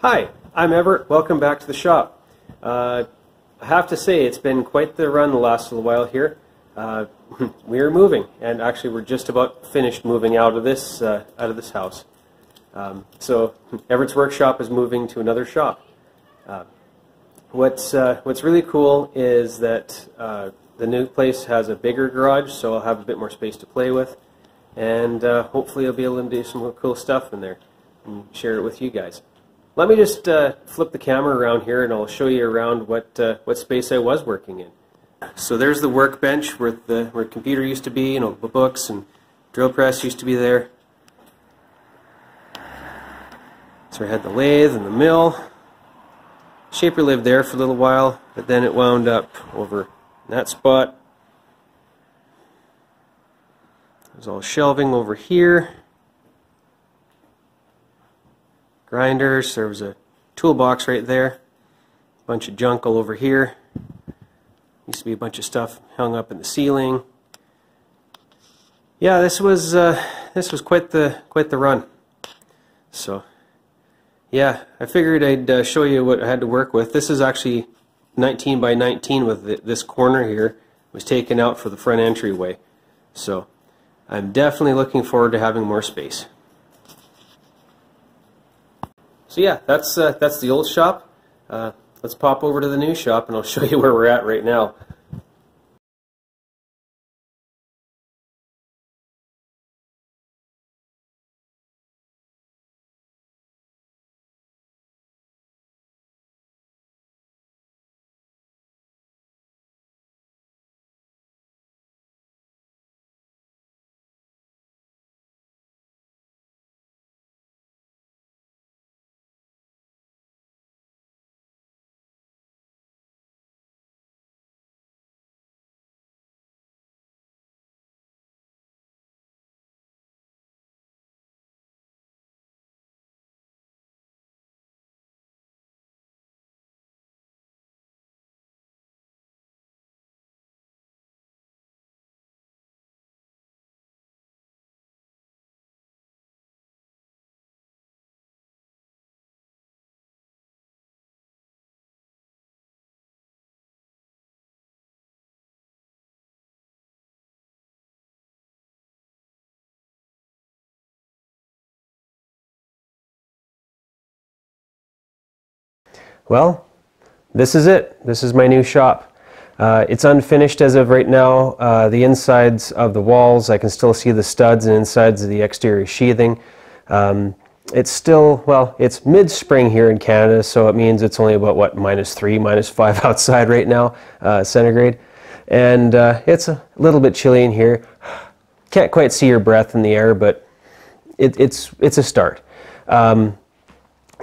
Hi, I'm Everett. Welcome back to the shop. I have to say it's been quite the run the last little while here. We are moving, and actually we're just about finished moving out of this house. So Everett's workshop is moving to another shop. What's really cool is that the new place has a bigger garage, so I'll have a bit more space to play with, and hopefully I'll be able to do some cool stuff in there and share it with you guys. Let me just flip the camera around here and I'll show you around what space I was working in. So there's the workbench where the computer used to be, the books and drill press used to be there. So I had the lathe and the mill. Shaper lived there for a little while, but then it wound up over in that spot. There's all shelving over here. Grinders, there was a toolbox right there, a bunch of junk all over here. Used to be a bunch of stuff hung up in the ceiling. Yeah, this was quite the run. So yeah, I figured I'd show you what I had to work with. This is actually 19 by 19 with this corner here. It was taken out for the front entryway. So I'm definitely looking forward to having more space. So yeah, that's the old shop. Let's pop over to the new shop and I'll show you where we're at right now. Well, this is it. This is my new shop. It's unfinished as of right now. The insides of the walls, I can still see the studs and insides of the exterior sheathing. It's still, well, it's mid-spring here in Canada, so it means it's only about, what, -3, -5 outside right now, centigrade. And it's a little bit chilly in here. Can't quite see your breath in the air, but it's a start.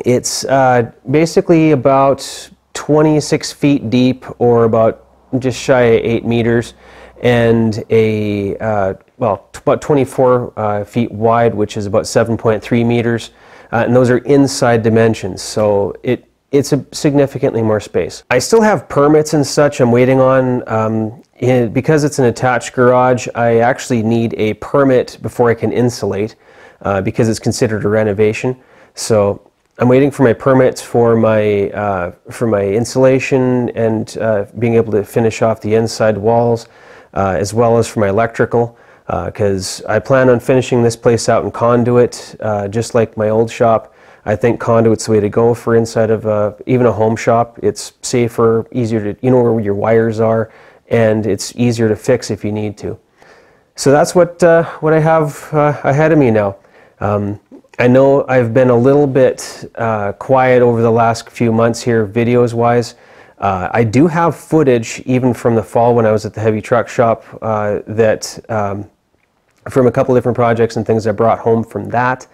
It's basically about 26 feet deep, or about just shy of 8 meters, and about 24 feet wide, which is about 7.3 meters, and those are inside dimensions, so it's a significantly more space. I still have permits and such I'm waiting on. Because it's an attached garage, I actually need a permit before I can insulate, because it's considered a renovation. So I'm waiting for my permits for my insulation and being able to finish off the inside walls, as well as for my electrical, because I plan on finishing this place out in conduit, just like my old shop. I think conduit's the way to go for inside of even a home shop. It's safer, easier to, you know where your wires are, and it's easier to fix if you need to. So that's what I have ahead of me now. I know I've been a little bit quiet over the last few months here, videos-wise. I do have footage, even from the fall when I was at the heavy truck shop, from a couple different projects and things I brought home from that.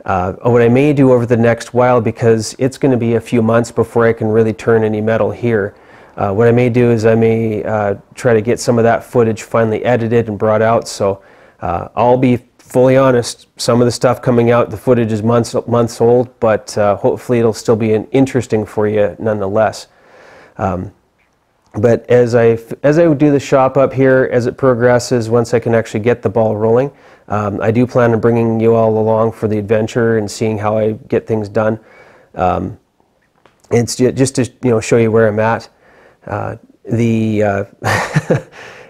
What I may do over the next while, because it's going to be a few months before I can really turn any metal here, what I may do is I may try to get some of that footage finally edited and brought out. So I'll be fully honest, some of the stuff coming out, the footage is months old, but hopefully it'll still be interesting for you nonetheless. But as I do the shop up here, as it progresses, once I can actually get the ball rolling, I do plan on bringing you all along for the adventure and seeing how I get things done. It's just to show you where I'm at.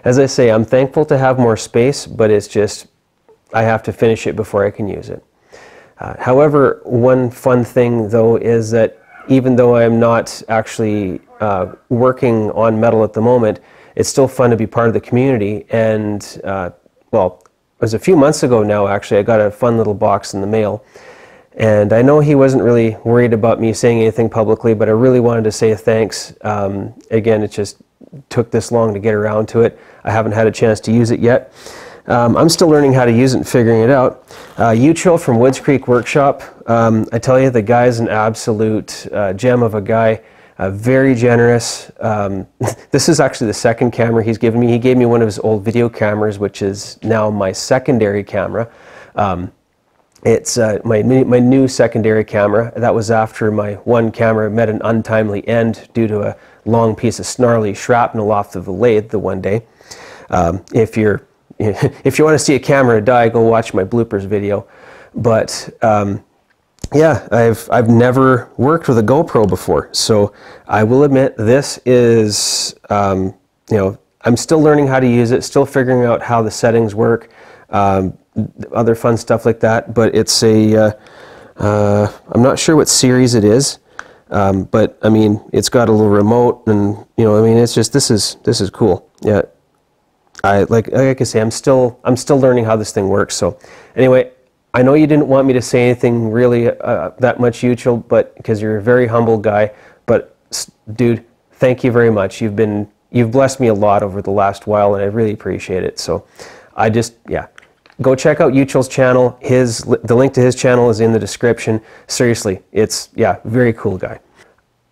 As I say, I'm thankful to have more space, but it's just I have to finish it before I can use it. However, one fun thing though is that even though I'm not actually working on metal at the moment, it's still fun to be part of the community. And well, it was a few months ago now actually, I got a fun little box in the mail. And I know he wasn't really worried about me saying anything publicly, but I really wanted to say thanks. Again, it just took this long to get around to it. I haven't had a chance to use it yet. I'm still learning how to use it and figuring it out. Yuchol from Woods Creek Workshop, I tell you, the guy's an absolute gem of a guy, very generous. This is actually the second camera he's given me. He gave me one of his old video cameras, which is now my secondary camera. It's my new secondary camera. That was after my one camera met an untimely end due to a long piece of snarly shrapnel off of the lathe the one day. If you want to see a camera die, go watch my bloopers video. But yeah, I've never worked with a GoPro before, so I will admit this is I'm still learning how to use it, still figuring out how the settings work. Other fun stuff like that, but it's a I'm not sure what series it is, but I mean it's got a little remote, and I mean it's just this is cool. Yeah, like I say, I'm still learning how this thing works. So anyway, I know you didn't want me to say anything really that much, Yuchol, but because you're a very humble guy, but dude, thank you very much. You've blessed me a lot over the last while, and I really appreciate it. So I just, yeah. Go check out Yuchol's channel. The link to his channel is in the description. Seriously, it's, yeah, very cool guy.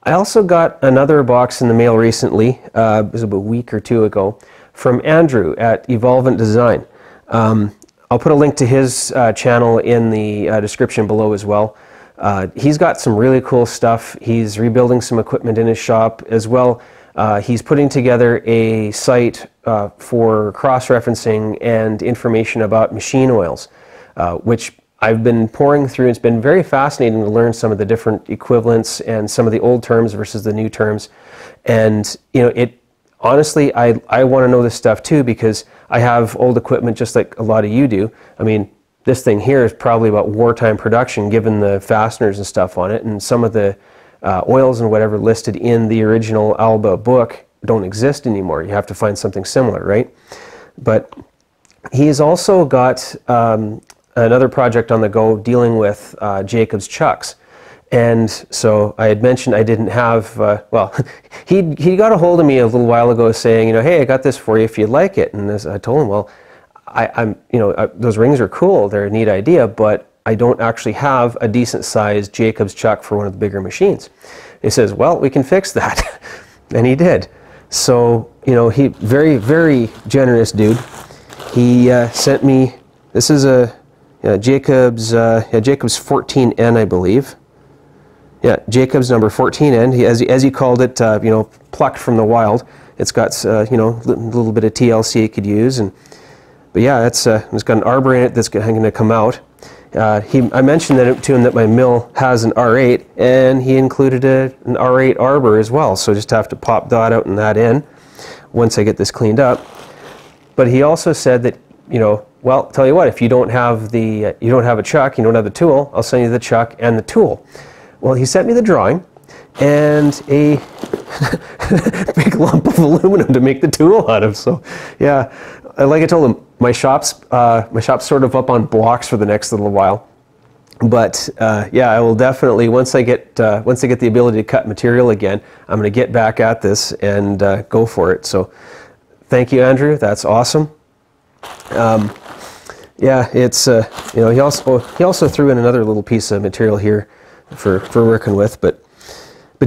I also got another box in the mail recently, it was about a week or two ago, from Andrew at Evolvent Design. I'll put a link to his channel in the description below as well. He's got some really cool stuff. He's rebuilding some equipment in his shop as well. He's putting together a site for cross-referencing and information about machine oils, which I've been pouring through. It's been very fascinating to learn some of the different equivalents and some of the old terms versus the new terms. And honestly, I want to know this stuff too, because I have old equipment just like a lot of you do. I mean, this thing here is probably about wartime production, given the fasteners and stuff on it, and some of the oils and whatever listed in the original Alba book don't exist anymore. You have to find something similar, right? But he's also got another project on the go dealing with Jacob's chucks. And so I had mentioned I didn't have, well, he got a hold of me a little while ago saying, hey, I got this for you if you'd like it. And I told him, well, those rings are cool. They're a neat idea, but I don't actually have a decent sized Jacob's chuck for one of the bigger machines. He says, well, we can fix that. And he did. So, he, very, very generous dude. He sent me, this is a Jacob's 14N, I believe. Yeah, Jacob's number 14N, as he called it, plucked from the wild. It's got, a little bit of TLC it could use. But yeah, it's got an arbor in it that's going to come out. I mentioned to him that my mill has an R8, and he included an R8 arbor as well. So just have to pop that out and that in once I get this cleaned up. But he also said that, well, tell you what, if you don't have a chuck, you don't have the tool, I'll send you the chuck and the tool. Well, he sent me the drawing and a big lump of aluminum to make the tool out of. So yeah, like I told him, my shop's sort of up on blocks for the next little while. But yeah, I will definitely, once I get the ability to cut material again, I'm going to get back at this and go for it. So thank you, Andrew. That's awesome. Yeah, it's he also threw in another little piece of material here for working with, but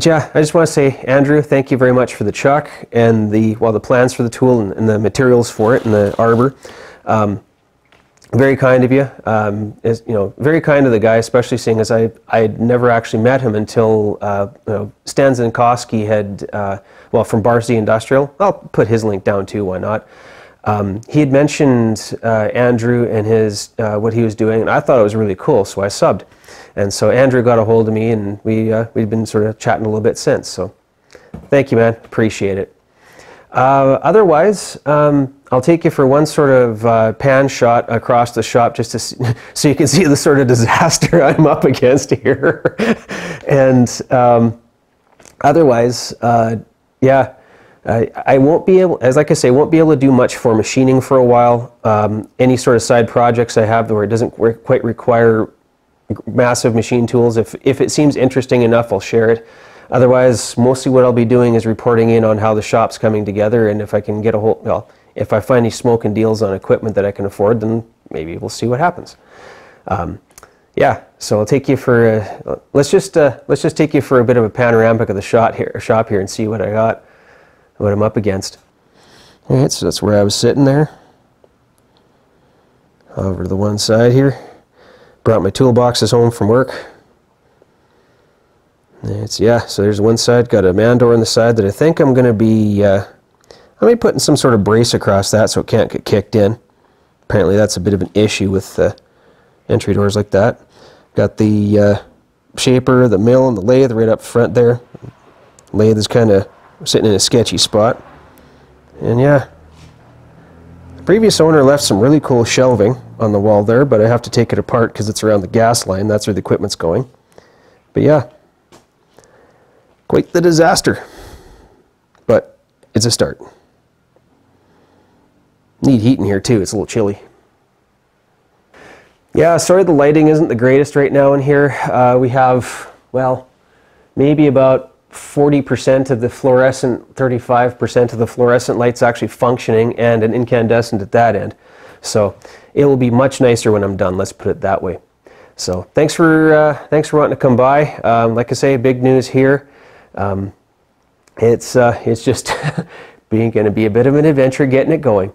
yeah, I just want to say, Andrew, thank you very much for the chuck and the plans for the tool and the materials for it and the arbor. Very kind of you. Very kind of the guy, especially seeing as I'd never actually met him until Stan Zinkowski had from Barsey Industrial. I'll put his link down too. Why not? He had mentioned Andrew and his what he was doing, and I thought it was really cool, so I subbed. And so Andrew got a hold of me, and we've been sort of chatting a little bit since. So thank you, man. Appreciate it. Otherwise, I'll take you for one sort of pan shot across the shop just to see, so you can see the sort of disaster I'm up against here. And otherwise, yeah, I won't be able, as like I say, won't be able to do much for machining for a while. Any sort of side projects I have where it doesn't quite require massive machine tools, if it seems interesting enough, I'll share it. Otherwise, mostly what I'll be doing is reporting in on how the shop's coming together, and if I can get a hold, well, if I find any smoking deals on equipment that I can afford, then maybe we'll see what happens. Yeah, so I'll take you for let's just take you for a bit of a panoramic of the shop here and see what I got, what I'm up against. All right, so that's where I was sitting there. Over to the one side here. Brought my toolboxes home from work. Yeah, so there's one side, got a man door on the side that I think I'm going to be putting some sort of brace across that so it can't get kicked in. Apparently that's a bit of an issue with entry doors like that. Got the shaper, the mill, and the lathe right up front there. Lathe is kind of sitting in a sketchy spot. And yeah, the previous owner left some really cool shelving on the wall there, but I have to take it apart because it's around the gas line. That's where the equipment's going. But yeah, quite the disaster, but it's a start. Need heat in here too, it's a little chilly. Yeah, sorry the lighting isn't the greatest right now in here. We have, well, maybe about 40% of the fluorescent, 35% of the fluorescent lights actually functioning, and an incandescent at that end. So it will be much nicer when I'm done, let's put it that way. So thanks for wanting to come by. Like I say, big news here. It's just going to be a bit of an adventure getting it going.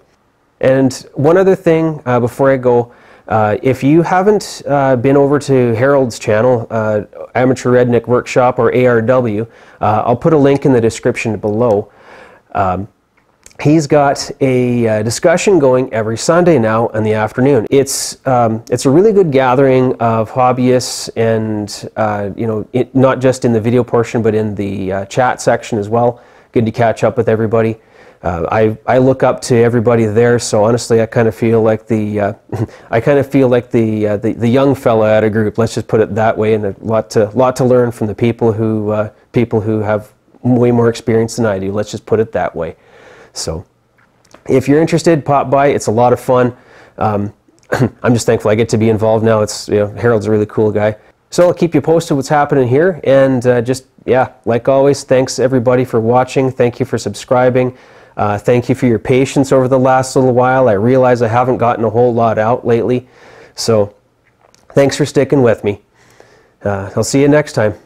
And one other thing before I go, if you haven't been over to Harold's channel, Amateur Redneck Workshop, or ARW, I'll put a link in the description below. He's got a discussion going every Sunday now in the afternoon. It's a really good gathering of hobbyists, and you know, not just in the video portion, but in the chat section as well. Good to catch up with everybody. I look up to everybody there, so honestly, I kind of feel like the the young fella at a group. Let's just put it that way, and a lot to learn from the people who have way more experience than I do. Let's just put it that way. So, if you're interested, pop by. It's a lot of fun. I'm just thankful I get to be involved now. It's, you know, Harold's a really cool guy. So I'll keep you posted what's happening here, and just, yeah, like always, thanks everybody for watching. Thank you for subscribing. Thank you for your patience over the last little while. I realize I haven't gotten a whole lot out lately, so thanks for sticking with me. I'll see you next time.